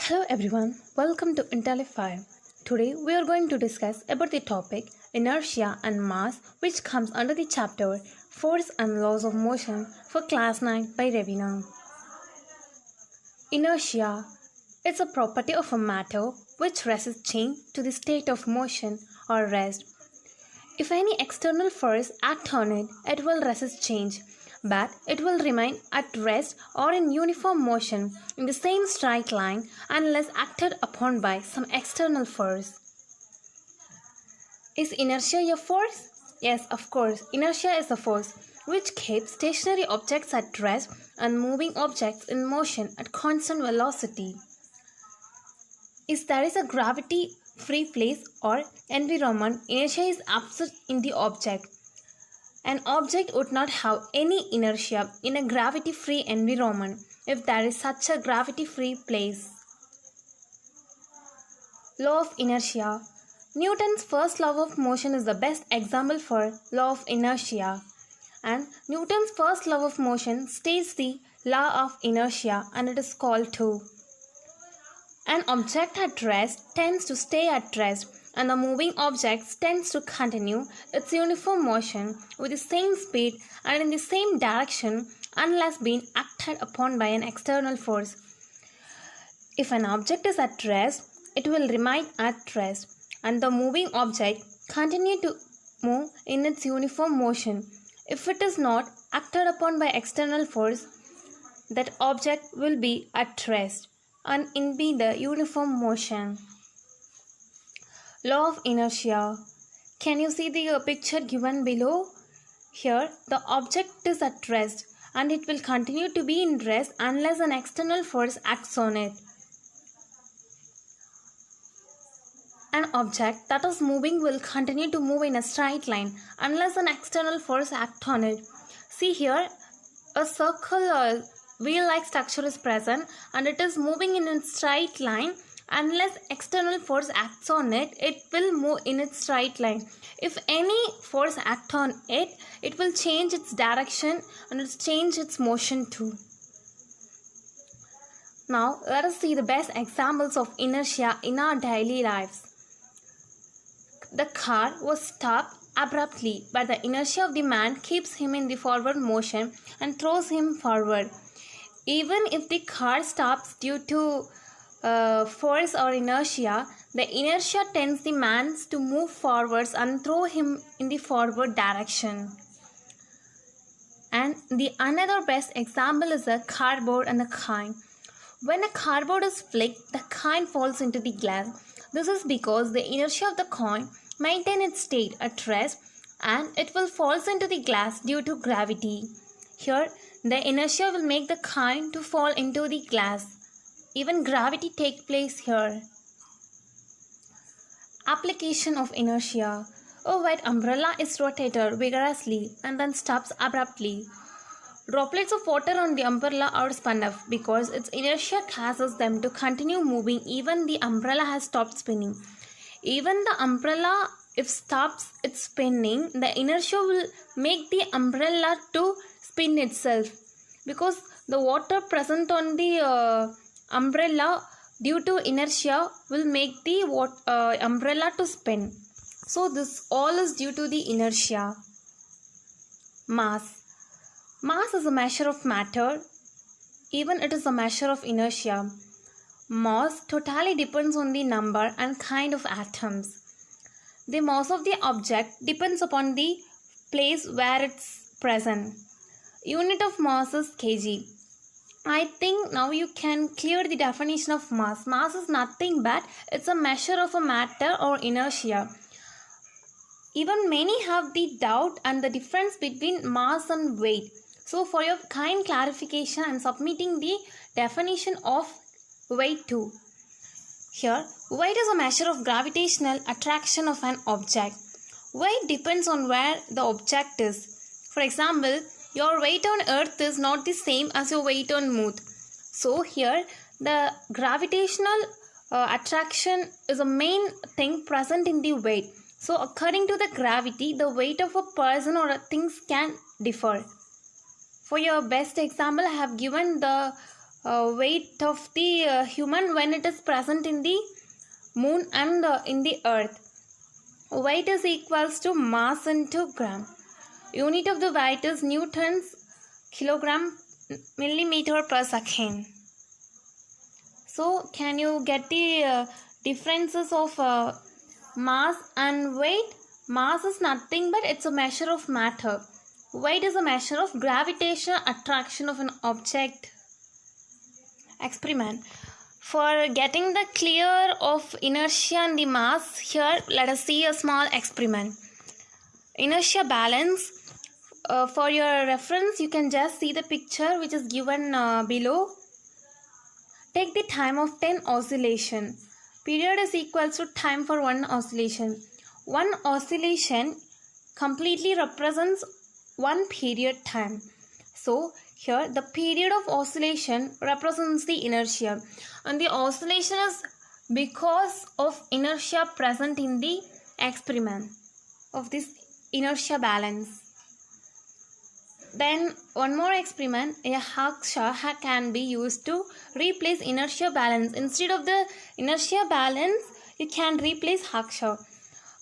Hello everyone, welcome to Intellify. Today we are going to discuss about the topic inertia and mass, which comes under the chapter Force and Laws of Motion for class 9 by Ravina. Inertia is a property of a matter which resists change to the state of motion or rest. If any external force acts on it, it will resist change, but it will remain at rest or in uniform motion in the same straight line unless acted upon by some external force. Is inertia a force? Yes, of course, inertia is a force which keeps stationary objects at rest and moving objects in motion at constant velocity. If there is a gravity-free place or environment, inertia is absent in the object. An object would not have any inertia in a gravity-free environment if there is such a gravity-free place. Law of inertia. Newton's first law of motion is the best example for law of inertia. And Newton's first law of motion states the law of inertia, and it is called too. An object at rest tends to stay at rest, and the moving object tends to continue its uniform motion with the same speed and in the same direction unless being acted upon by an external force. If an object is at rest, it will remain at rest, and the moving object continue to move in its uniform motion. If it is not acted upon by external force, that object will be at rest and in be the uniform motion. Law of inertia. Can you see the picture given below? Here the object is at rest and it will continue to be in rest unless an external force acts on it. An object that is moving will continue to move in a straight line unless an external force acts on it. See here, a circle wheel-like structure is present and it is moving in a straight line. Unless external force acts on it, it will move in its straight line. If any force acts on it, it will change its direction and it will change its motion too. Now, let us see the best examples of inertia in our daily lives. The car was stopped abruptly, but the inertia of the man keeps him in the forward motion and throws him forward. Even if the car stops due to force or inertia, the inertia tends the man to move forwards and throw him in the forward direction. And the another best example is the cardboard and the coin. When a cardboard is flicked, the coin falls into the glass. This is because the inertia of the coin maintains its state at rest and it will fall into the glass due to gravity. Here, the inertia will make the coin to fall into the glass. Even gravity takes place here. Application of inertia. A white umbrella is rotated vigorously and then stops abruptly. Droplets of water on the umbrella are spun up because its inertia causes them to continue moving even the umbrella has stopped spinning. Even the umbrella, if stops its spinning, the inertia will make the umbrella to spin itself because the water present on the umbrella due to inertia will make the umbrella to spin. So this all is due to the inertia. Mass. Mass is a measure of matter. Even it is a measure of inertia. Mass totally depends on the number and kind of atoms. The mass of the object depends upon the place where it's present. Unit of mass is kg. I think now you can clear the definition of mass. Mass is nothing but it's a measure of a matter or inertia. Even many have the doubt and the difference between mass and weight. So for your kind clarification, I am submitting the definition of weight too. Here, weight is a measure of gravitational attraction of an object. Weight depends on where the object is. For example, your weight on earth is not the same as your weight on moon. So here the gravitational attraction is a main thing present in the weight. So according to the gravity, the weight of a person or things can differ. For your best example, I have given the weight of the human when it is present in the moon and in the earth. Weight is equals to mass into gram. Unit of the weight is newtons, kilogram, millimeter per second. So can you get the differences of mass and weight? Mass is nothing but it's a measure of matter. Weight is a measure of gravitational attraction of an object. Experiment. For getting the clear of inertia and the mass, here let us see a small experiment. Inertia balance. For your reference, you can just see the picture which is given below. Take the time of 10 oscillation. Period is equal to time for one oscillation. One oscillation completely represents one period time. So here the period of oscillation represents the inertia, and the oscillation is because of inertia present in the experiment of this inertia balance. Then one more experiment, a haksha can be used to replace inertia balance. Instead of the inertia balance, you can replace haksha.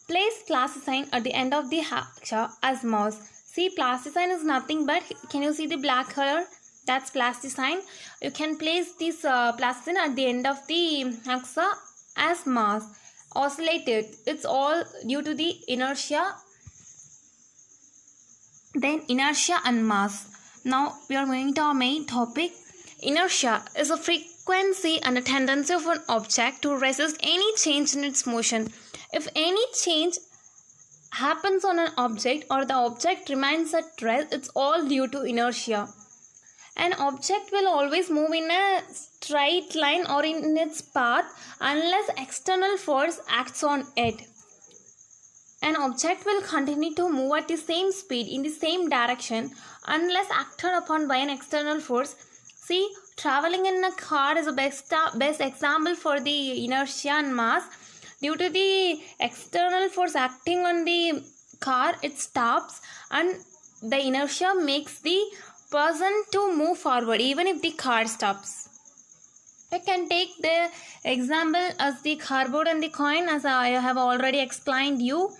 Place plasticine at the end of the haksha as mass. See, plasticine is nothing but, can you see the black color? That's plasticine. You can place this plasticine at the end of the haksha as mass. Oscillate it. It's all due to the inertia. Then inertia and mass. Now we are moving to our main topic. Inertia is a frequency and a tendency of an object to resist any change in its motion. If any change happens on an object or the object remains at rest, it's all due to inertia. An object will always move in a straight line or in its path unless external force acts on it. An object will continue to move at the same speed in the same direction unless acted upon by an external force. See, traveling in a car is the best example for the inertia and mass. Due to the external force acting on the car, it stops, and the inertia makes the person to move forward even if the car stops. I can take the example as the cardboard and the coin, as I have already explained you.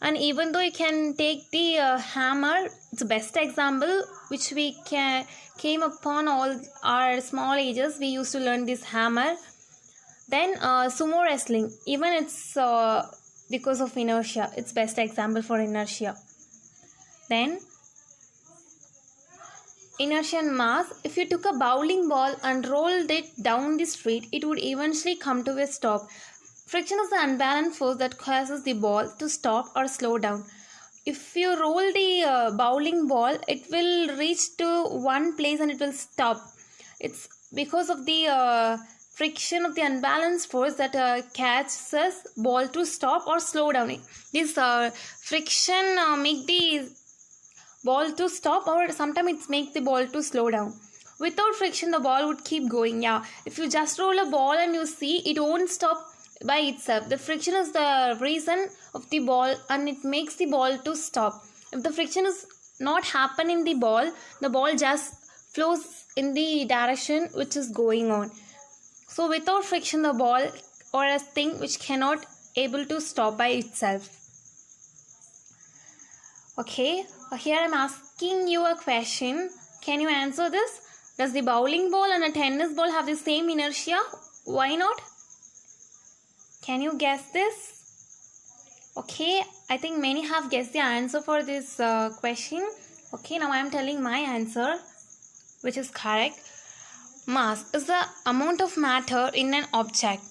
And even though you can take the hammer, it's the best example which we came upon all our small ages. We used to learn this hammer. Then sumo wrestling, even it's because of inertia. It's best example for inertia. Then inertia and mass. If you took a bowling ball and rolled it down the street, it would eventually come to a stop. Friction is the unbalanced force that causes the ball to stop or slow down. If you roll the bowling ball, it will reach to one place and it will stop. It's because of the friction of the unbalanced force that catches ball to stop or slow down. This friction make the ball to stop, or sometimes it makes the ball to slow down. Without friction, the ball would keep going. Yeah, if you just roll a ball and you see, it won't stop by itself. The friction is the reason of the ball and it makes the ball to stop. If the friction is not happen in the ball just flows in the direction which is going on. So without friction, the ball or a thing which cannot able to stop by itself. Okay, here I am asking you a question. Can you answer this? Does the bowling ball and a tennis ball have the same inertia? Why not? Can you guess this? Okay, I think many have guessed the answer for this question. Okay, now I am telling my answer, which is correct. Mass is the amount of matter in an object.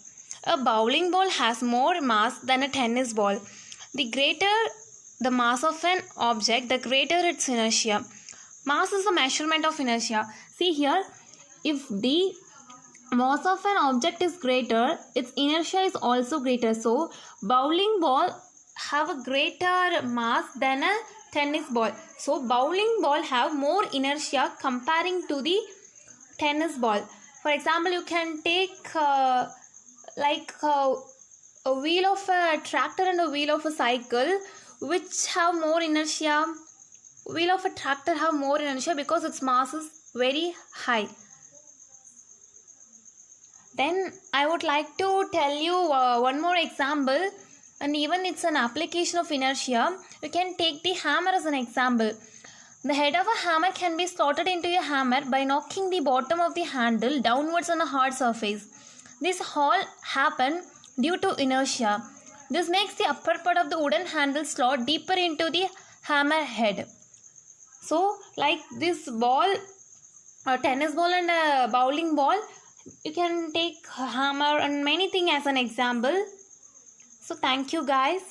A bowling ball has more mass than a tennis ball. The greater the mass of an object, the greater its inertia. Mass is the measurement of inertia. See here, if the mass of an object is greater, its inertia is also greater. So bowling ball have a greater mass than a tennis ball. So bowling ball have more inertia comparing to the tennis ball. For example, you can take a wheel of a tractor and a wheel of a cycle, which have more inertia. Wheel of a tractor have more inertia because its mass is very high. Then I would like to tell you one more example, and even it's an application of inertia. You can take the hammer as an example. The head of a hammer can be slotted into a hammer by knocking the bottom of the handle downwards on a hard surface. This all happen due to inertia. This makes the upper part of the wooden handle slot deeper into the hammer head. So, like this ball, a tennis ball and a bowling ball, you can take a hammer and many things as an example. So, thank you guys.